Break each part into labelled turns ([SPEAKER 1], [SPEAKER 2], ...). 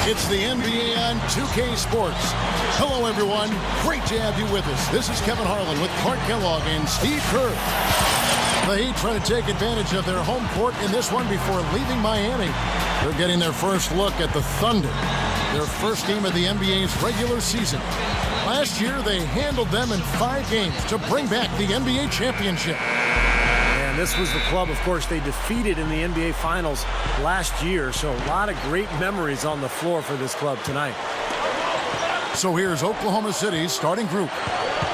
[SPEAKER 1] It's the NBA on 2K Sports. Hello, everyone. Great to have you with us. This is Kevin Harlan with Clark Kellogg and Steve Kerr. The Heat trying to take advantage of their home court in this one before leaving Miami. They're getting their first look at the Thunder, their first game of the NBA's regular season. Last year, they handled them in 5 games to bring back the NBA championship.
[SPEAKER 2] And this was the club, of course, they defeated in the NBA Finals last year. So a lot of great memories on the floor for this club tonight.
[SPEAKER 1] So here's Oklahoma City's starting group.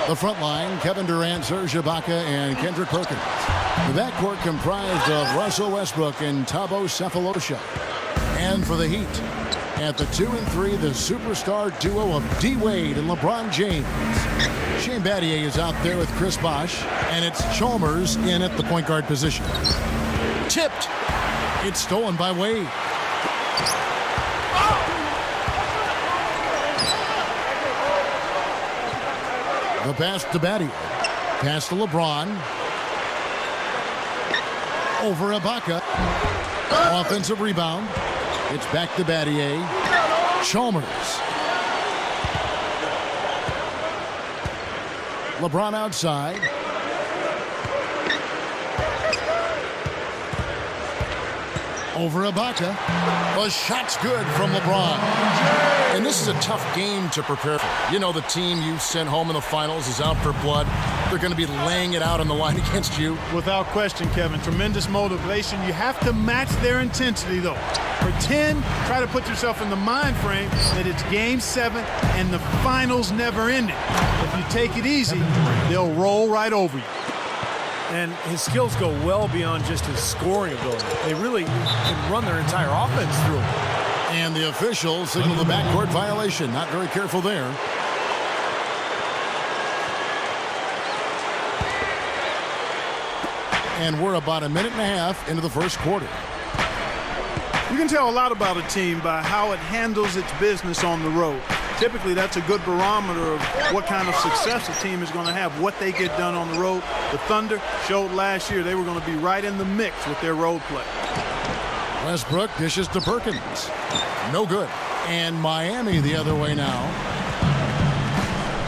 [SPEAKER 1] The front line, Kevin Durant, Serge Ibaka, and Kendrick Perkins. The backcourt comprised of Russell Westbrook and Thabo Sefolosha. And for the Heat, at the 2 and 3, the superstar duo of D. Wade and LeBron James. Shane Battier is out there with Chris Bosh, and it's Chalmers in at the point guard position. Tipped. It's stolen by Wade. The pass to Battier. Pass to LeBron. Over Ibaka. Offensive rebound. It's back to Battier. Chalmers. LeBron outside. Over Ibaka. The shot's good from LeBron. And this is a tough game to prepare for. You know, the team you sent home in the finals is out for blood. They're going to be laying it out on the line against you.
[SPEAKER 3] Without question, Kevin. Tremendous motivation. You have to match their intensity, though. Pretend, try to put yourself in the mind frame that it's Game 7 and the finals never ended. If you take it easy, they'll roll right over you.
[SPEAKER 2] And his skills go well beyond just his scoring ability. They really can run their entire offense through him.
[SPEAKER 1] And the officials signal the backcourt violation. Not very careful there. And we're about a minute and a half into the first quarter.
[SPEAKER 3] You can tell a lot about a team by how it handles its business on the road. Typically, that's a good barometer of what kind of success a team is going to have, what they get done on the road. The Thunder showed last year they were going to be right in the mix with their road play.
[SPEAKER 1] Westbrook dishes to Perkins. No good. And Miami the other way now.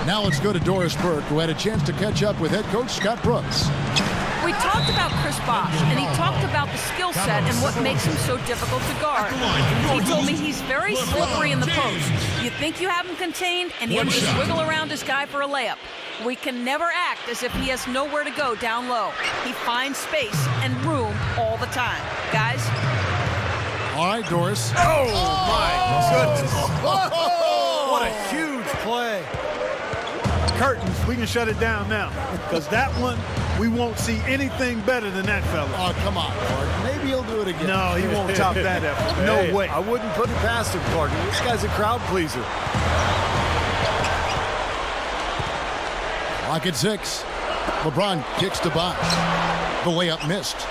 [SPEAKER 1] Now let's go to Doris Burke, who had a chance to catch up with head coach Scott Brooks.
[SPEAKER 4] We talked about Chris Bosh, and he talked about the skill set and what makes him so difficult to guard. He told me he's very slippery in the post. You think you have him contained, and he'll just wiggle around his guy for a layup. We can never act as if he has nowhere to go down low. He finds space and room all the time. Guys?
[SPEAKER 1] All right, Doris.
[SPEAKER 2] Oh, my goodness. What a huge play.
[SPEAKER 3] Curtains, we can shut it down now, because that one, we won't see anything better than that fella.
[SPEAKER 1] Oh, come on, Clark. Maybe he'll do it again.
[SPEAKER 3] No, he won't top that effort. No way.
[SPEAKER 2] I wouldn't put it past him, Clark. This guy's a crowd pleaser.
[SPEAKER 1] Lock at 6. LeBron kicks to Bosh. The layup missed.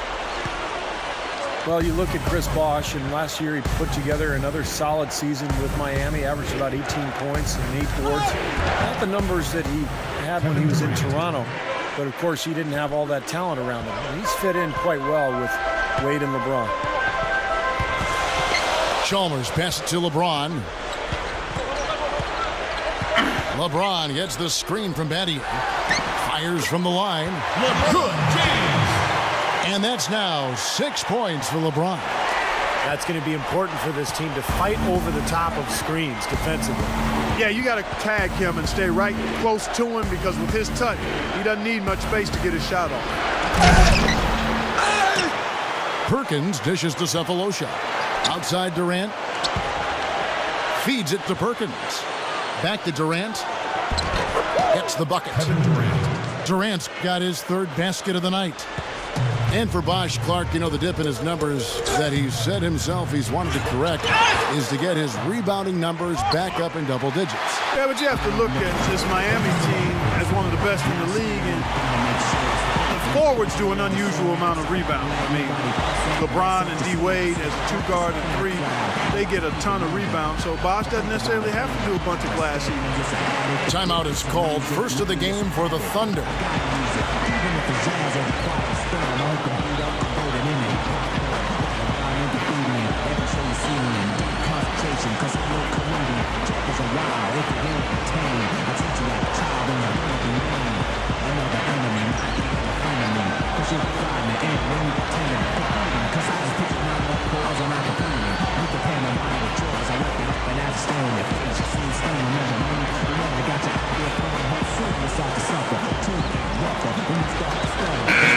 [SPEAKER 2] Well, you look at Chris Bosh, and last year he put together another solid season with Miami, averaged about 18 points and 8 boards. Not the numbers that he had when he was in Toronto, but of course he didn't have all that talent around him. And he's fit in quite well with Wade and LeBron.
[SPEAKER 1] Chalmers passes to LeBron. LeBron gets the screen from Battier. Fires from the line. Good. And that's now 6 points for LeBron.
[SPEAKER 2] That's going to be important for this team to fight over the top of screens defensively.
[SPEAKER 3] Yeah, you got to tag him and stay right close to him, because with his touch, he doesn't need much space to get his shot off.
[SPEAKER 1] Perkins dishes to Sefolosha. Outside Durant. Feeds it to Perkins. Back to Durant. Gets the bucket. Durant's got his 3rd basket of the night. And for Bosh, Clark, you know, the dip in his numbers that he said himself he's wanted to correct is to get his rebounding numbers back up in double digits.
[SPEAKER 3] Yeah, but you have to look at this Miami team as one of the best in the league. And forwards do an unusual amount of rebounding. I mean, LeBron and D. Wade as a 2-guard and 3, they get a ton of rebounds. So Bosh doesn't necessarily have to do a bunch of glass eating.
[SPEAKER 1] Timeout is called. First of the game for the Thunder.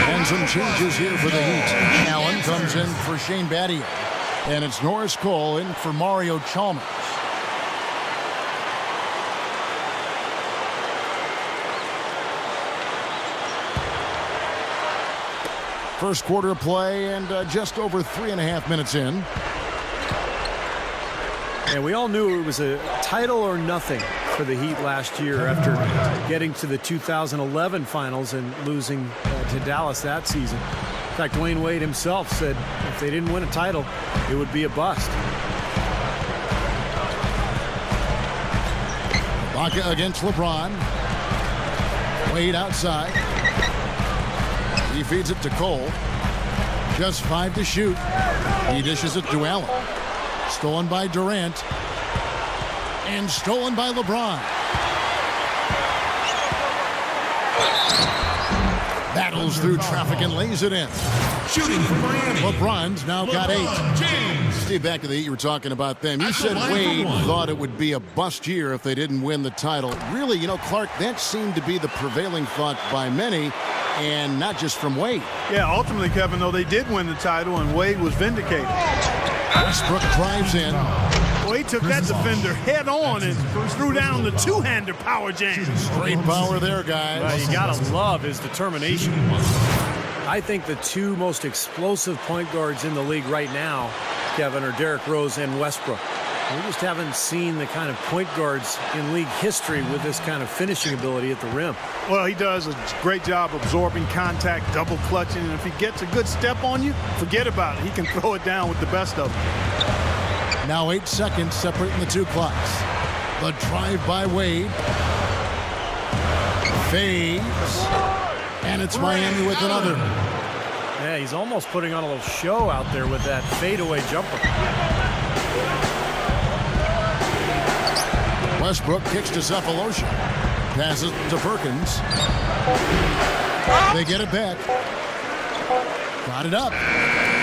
[SPEAKER 1] And some changes here for the Heat. Allen comes in for Shane Battier. And it's Norris Cole in for Mario Chalmers. First quarter play and just over 3.5 minutes in.
[SPEAKER 2] And we all knew it was a title or nothing for the Heat last year after getting to the 2011 finals and losing to Dallas that season. In fact, Dwayne Wade himself said if they didn't win a title, it would be a bust.
[SPEAKER 1] Ibaka against LeBron. Wade outside. He feeds it to Cole. Just 5 to shoot. He dishes it to Allen. Stolen by Durant. And stolen by LeBron. Battles through traffic and lays it in.
[SPEAKER 5] Shooting for Miami.
[SPEAKER 1] LeBron's now got 8.
[SPEAKER 5] James.
[SPEAKER 1] Steve, back to the Heat, you were talking about them. You said Wade thought it would be a bust year if they didn't win the title. Really, you know, Clark, that seemed to be the prevailing thought by many, and not just from Wade.
[SPEAKER 3] Yeah, ultimately, Kevin, though, they did win the title, and Wade was vindicated.
[SPEAKER 1] Westbrook drives in.
[SPEAKER 3] Well, he took that defender head on and threw down the two-hander power jam.
[SPEAKER 1] Great power there, guys.
[SPEAKER 2] Well, you gotta love his determination. I think the two most explosive point guards in the league right now, Kevin, are Derrick Rose and Westbrook. We just haven't seen the kind of point guards in league history with this kind of finishing ability at the rim.
[SPEAKER 3] Well, he does a great job absorbing contact, double clutching, and if he gets a good step on you, forget about it. He can throw it down with the best of them.
[SPEAKER 1] Now 8 seconds separating the two clocks. The drive by Wade. Fades. And it's Miami with another.
[SPEAKER 2] Yeah, he's almost putting on a little show out there with that fadeaway jumper.
[SPEAKER 1] Westbrook kicks to Cephalosha. Passes to Perkins. They get it back. Got it up.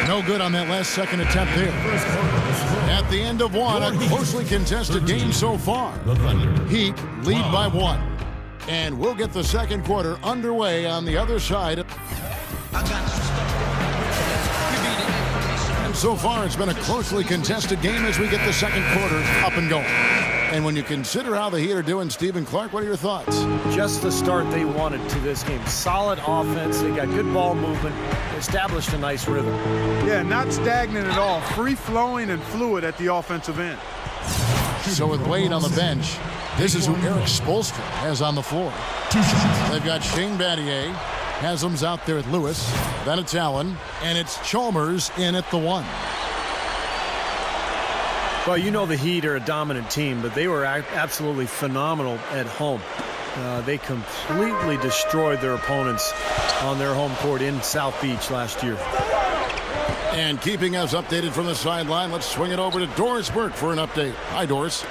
[SPEAKER 1] No good on that last second attempt there. At the end of one, a closely contested game so far. Heat lead by 1. And we'll get the second quarter underway on the other side. And so far, it's been a closely contested game as we get the second quarter up and going. And when you consider how the Heat are doing, Stephen Clark, what are your thoughts?
[SPEAKER 2] Just the start they wanted to this game. Solid offense. They got good ball movement. Established a nice rhythm.
[SPEAKER 3] Yeah, not stagnant at all. Free-flowing and fluid at the offensive end.
[SPEAKER 1] So with Wade on the bench, this is who Eric Spoelstra has on the floor. They've got Shane Battier. Haslam's out there at Lewis. Then it's Allen. And it's Chalmers in at the 1.
[SPEAKER 2] Well, you know the Heat are a dominant team, but they were absolutely phenomenal at home. They completely destroyed their opponents on their home court in South Beach last year.
[SPEAKER 1] And keeping us updated from the sideline, let's swing it over to Doris Burke for an update. Hi, Doris.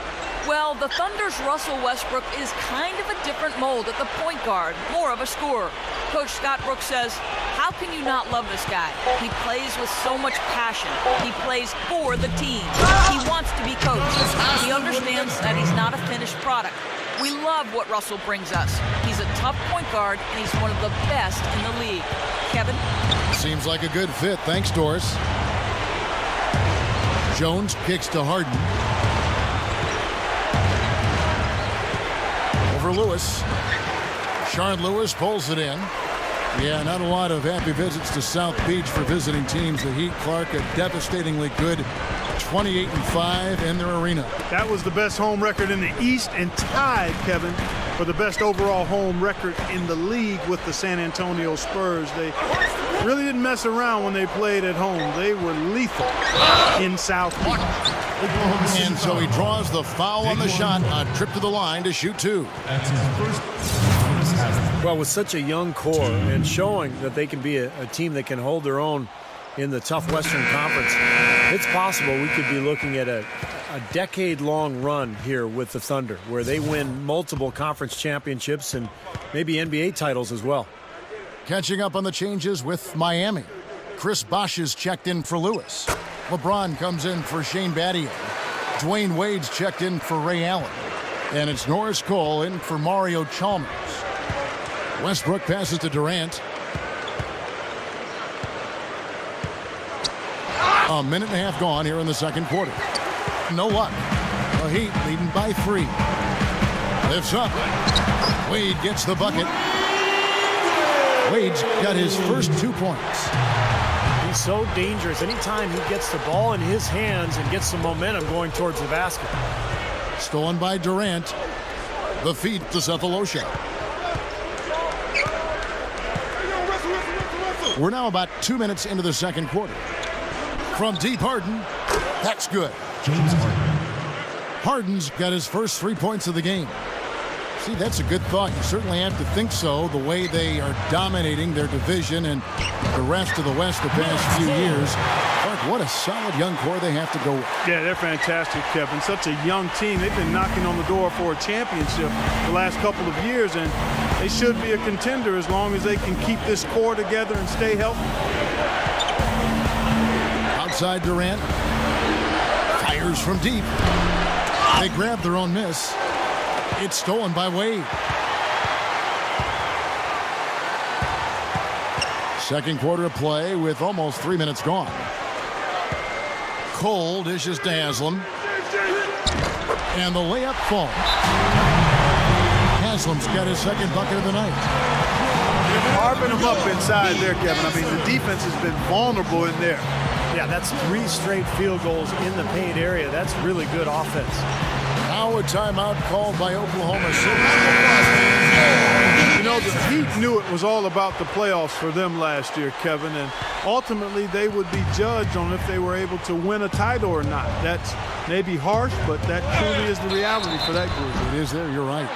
[SPEAKER 4] Well, the Thunder's Russell Westbrook is kind of a different mold at the point guard, more of a scorer. Coach Scott Brooks says, how can you not love this guy? He plays with so much passion. He plays for the team. He wants to be coached. He understands that he's not a finished product. We love what Russell brings us. He's a tough point guard, and he's one of the best in the league. Kevin? Seems like a good fit. Thanks, Doris. Jones kicks to Harden. Over Lewis. Sharon Lewis pulls it in. Yeah, not a lot of happy visits to South Beach for visiting teams. The Heat, Clark, a devastatingly good 28-5 in their arena.
[SPEAKER 3] That was the best home record in the East and tied, Kevin, for the best overall home record in the league with the San Antonio Spurs. They really didn't mess around when they played at home. They were lethal in South Beach.
[SPEAKER 1] And so he draws the foul on the shot, a trip to the line to shoot two.
[SPEAKER 5] That's his first.
[SPEAKER 2] Well, with such a young core and showing that they can be a team that can hold their own in the tough Western Conference, it's possible we could be looking at a decade-long run here with the Thunder, where they win multiple conference championships and maybe NBA titles as well.
[SPEAKER 1] Catching up on the changes with Miami. Chris Bosh is checked in for Lewis. LeBron comes in for Shane Battier. Dwayne Wade's checked in for Ray Allen. And it's Norris Cole in for Mario Chalmers. Westbrook passes to Durant. A minute and a half gone here in the second quarter. No luck. The Heat leading by 3. Lifts up. Wade gets the bucket. Wade's got his first 2 points.
[SPEAKER 2] He's so dangerous. Anytime he gets the ball in his hands and gets some momentum going towards the basket.
[SPEAKER 1] Stolen by Durant. The feed to Cephalosha. We're now about 2 minutes into the second quarter. From deep, Harden. That's good.
[SPEAKER 5] James Harden.
[SPEAKER 1] Harden's got his first 3 points of the game. See, that's a good thought. You certainly have to think so, the way they are dominating their division and the rest of the West the past few years. Clark, what a solid young core they have to go with.
[SPEAKER 3] Yeah, they're fantastic, Kevin. Such a young team. They've been knocking on the door for a championship the last couple of years, and they should be a contender as long as they can keep this core together and stay healthy.
[SPEAKER 1] Outside Durant. Fires from deep. They grab their own miss. It's stolen by Wade. Second quarter of play with almost 3 minutes gone. Cole dishes to Haslam. And the layup falls. Haslam's got his second bucket of the night.
[SPEAKER 3] Carving them up inside there, Kevin. I mean, the defense has been vulnerable in there.
[SPEAKER 2] Yeah, that's 3 straight field goals in the paint area. That's really good offense.
[SPEAKER 1] Now a timeout called by Oklahoma City.
[SPEAKER 3] You know, the Heat knew it was all about the playoffs for them last year, Kevin, and ultimately they would be judged on if they were able to win a title or not. That's maybe harsh, but that truly is the reality for that group.
[SPEAKER 1] It is there, you're right.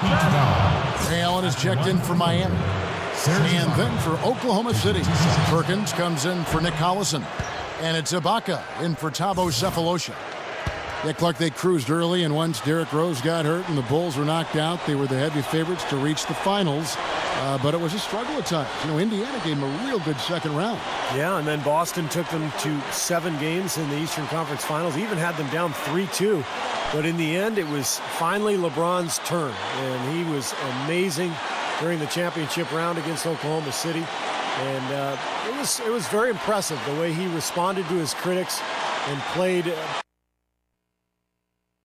[SPEAKER 1] Ray Allen is checked in for Miami. And then for Oklahoma City, Perkins comes in for Nick Collison. And it's Ibaka in for Thabo Cephalosha. Yeah, Clark, they cruised early, and once Derrick Rose got hurt and the Bulls were knocked out, they were the heavy favorites to reach the finals. But it was a struggle at times. You know, Indiana gave them a real good second round.
[SPEAKER 2] Yeah, and then Boston took them to 7 games in the Eastern Conference Finals, even had them down 3-2. But in the end, it was finally LeBron's turn, and he was amazing during the championship round against Oklahoma City. And it was very impressive the way he responded to his critics and played